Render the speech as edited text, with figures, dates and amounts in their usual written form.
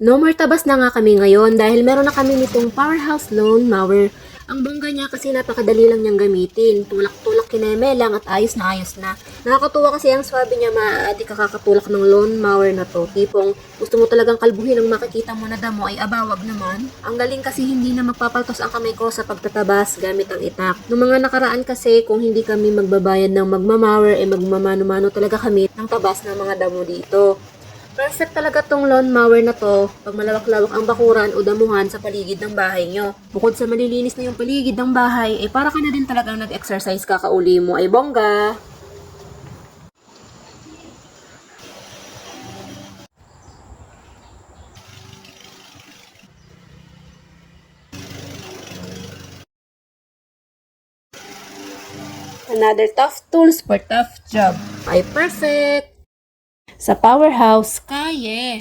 No more tabas na nga kami ngayon dahil meron na kami nitong Powerhouse Lawn Mower. Ang bongga niya kasi napakadali lang niyang gamitin. Tulak-tulak kineme lang at ayos na ayos na. Nakakatuwa kasi ang swabe niya, maaadi ka kakatulak ng lawn mower na to. Tipong gusto mo talagang kalbuhin ang makikita mo na damo ay abawag naman. Ang galing kasi hindi na magpapaltos ang kamay ko sa pagtatabas gamit ang itak. Noong mga nakaraan kasi kung hindi kami magbabayad ng magmamower ay magmamano-mano talaga kami ng tabas ng mga damo dito. Perfect talaga tong lawn mower na to pag malawak-lawak ang bakuran o damuhan sa paligid ng bahay nyo. Bukod sa malilinis na yung paligid ng bahay, ay para ka na din talagang nag-exercise kakauli mo ay bongga. Another tough tools for tough job. Ay perfect! Sa Powerhouse, kaya!